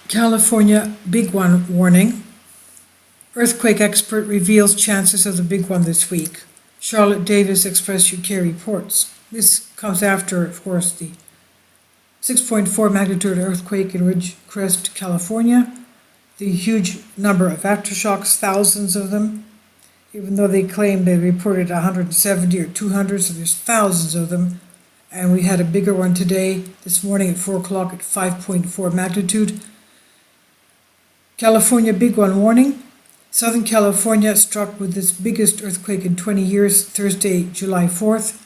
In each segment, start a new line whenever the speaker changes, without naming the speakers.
California big one warning. Earthquake expert reveals chances of the big one this week. Charlotte Davis Express UK reports. This comes after, of course, the 6.4 magnitude earthquake in Ridgecrest, California. The huge number of aftershocks, thousands of them, even though they claim they reported 170 or 200, so there's thousands of them. And we had a bigger one today, this morning at 4 o'clock at 5.4 magnitude. California big one warning. Southern California struck with its biggest earthquake in 20 years, Thursday, July 4th.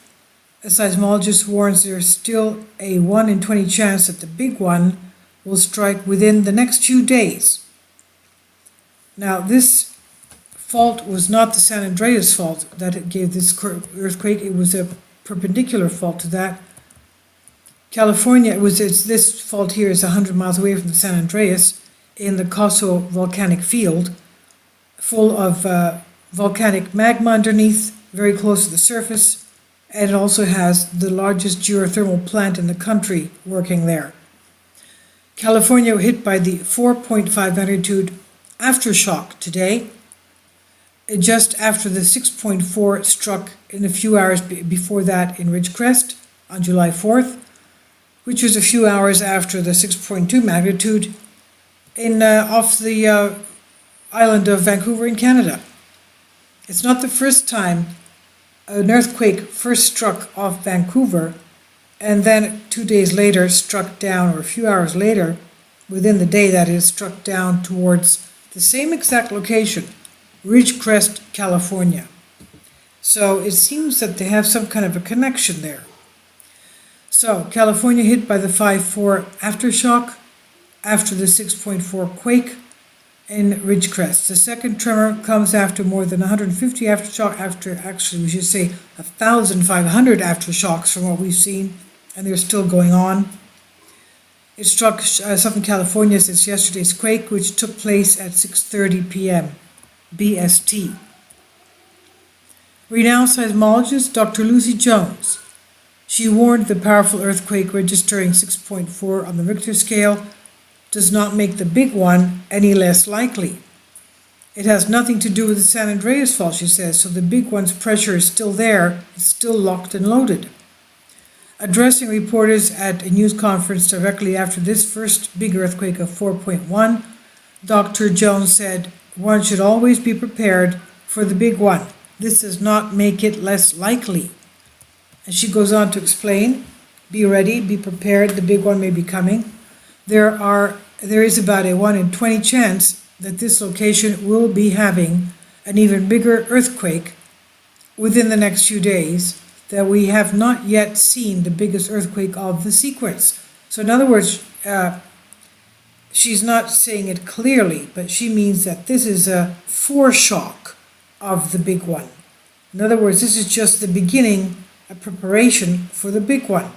A seismologist warns there's still a 1 in 20 chance that the big one will strike within the next few days. Now, this fault was not the San Andreas fault that gave this earthquake. It was a perpendicular fault to that. California, this fault here is 100 miles away from the San Andreas in the Coso volcanic field, full of volcanic magma underneath, very close to the surface, and it also has the largest geothermal plant in the country working there. California hit by the 4.5 magnitude aftershock today, just after the 6.4 struck in a few hours before that in Ridgecrest on July 4th, which was a few hours after the 6.2 magnitude off the island of Vancouver in Canada. It's not the first time an earthquake first struck off Vancouver and then 2 days later struck down, or a few hours later, within the day that is, struck down towards the same exact location, Ridgecrest, California. So it seems that they have some kind of a connection there. So California hit by the 5.4 aftershock after the 6.4 quake in Ridgecrest. The second tremor comes after more than 150 aftershock, actually we should say 1,500 aftershocks from what we've seen, and they're still going on. It struck Southern California since yesterday's quake, which took place at 6:30 p.m. BST. Renowned seismologist Dr. Lucy Jones. She warned the powerful earthquake registering 6.4 on the Richter scale does not make the big one any less likely. It has nothing to do with the San Andreas fault, she says, so the big one's pressure is still there, it's still locked and loaded. Addressing reporters at a news conference directly after this first big earthquake of 4.1, Dr. Jones said, "One should always be prepared for the big one. This does not make it less likely." And she goes on to explain, be ready, be prepared, the big one may be coming. There is about a 1 in 20 chance that this location will be having an even bigger earthquake within the next few days, that we have not yet seen the biggest earthquake of the sequence. So in other words, she's not saying it clearly, but she means that this is a foreshock of the big one. In other words, this is just the beginning, a preparation for the big one.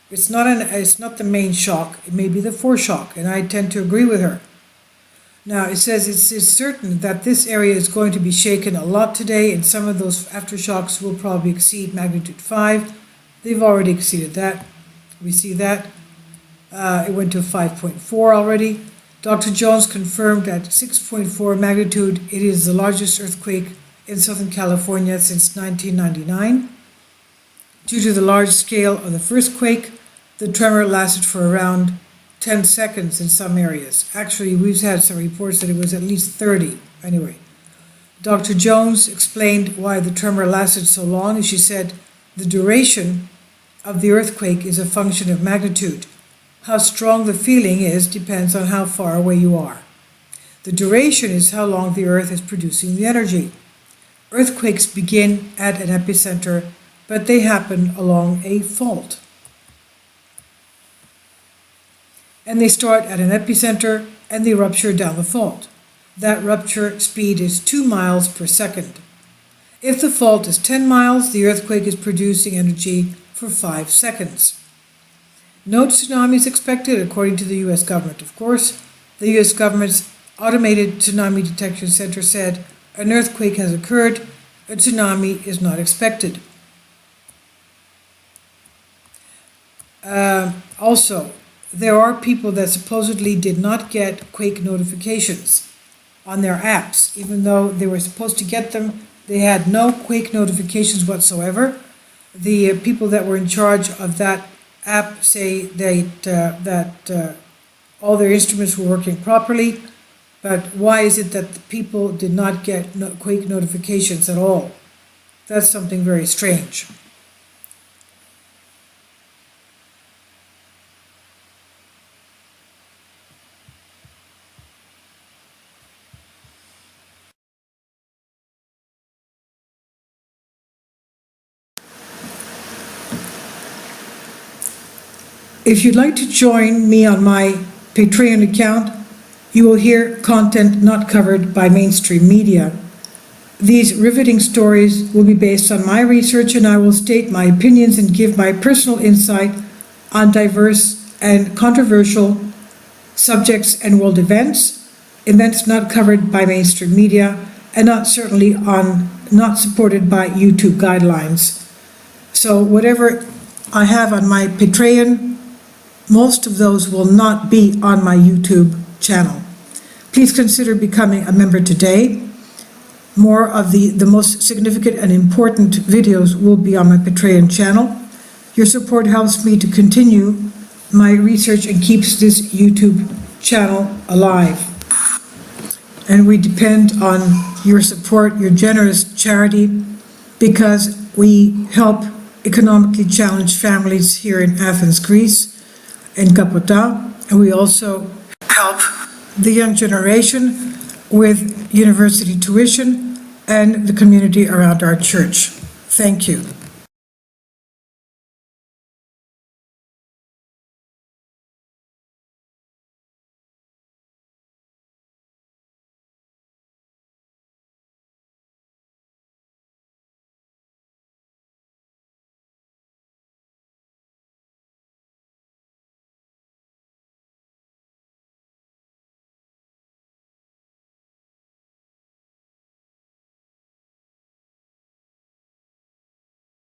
It's not the main shock, it may be the foreshock, and I tend to agree with her. Now, it says it's certain that this area is going to be shaken a lot today, and some of those aftershocks will probably exceed magnitude 5. They've already exceeded that. We see that. It went to 5.4 already. Dr. Jones confirmed at 6.4 magnitude it is the largest earthquake in Southern California since 1999. Due to the large scale of the first quake, the tremor lasted for around 10 seconds in some areas. Actually, we've had some reports that it was at least 30. Anyway, Dr. Jones explained why the tremor lasted so long, and she said, "The duration of the earthquake is a function of magnitude. How strong the feeling is depends on how far away you are. The duration is how long the earth is producing the energy. Earthquakes begin at an epicenter, but they happen along a fault. And they start at an epicenter and they rupture down the fault. That rupture speed is 2 miles per second. If the fault is 10 miles, the earthquake is producing energy for 5 seconds. No tsunami is expected, according to the U.S. government. Of course, the U.S. government's automated tsunami detection center said an earthquake has occurred, a tsunami is not expected. Also, there are people that supposedly did not get Quake notifications on their apps, even though they were supposed to get them. They had no Quake notifications whatsoever. The people that were in charge of that app say that all their instruments were working properly, but why is it that the people did not get Quake notifications at all? That's something very strange. If you'd like to join me on my Patreon account, you will hear content not covered by mainstream media. These riveting stories will be based on my research, and I will state my opinions and give my personal insight on diverse and controversial subjects and world events not covered by mainstream media, and not supported by YouTube guidelines. So whatever I have on my Patreon, most of those will not be on my YouTube channel. Please consider becoming a member today. More of the most significant and important videos will be on my Patreon channel. Your support helps me to continue my research and keeps this YouTube channel alive. And we depend on your support, your generous charity, because we help economically challenged families here in Athens, Greece, in Kapota, and we also help the young generation with university tuition and the community around our church. Thank you.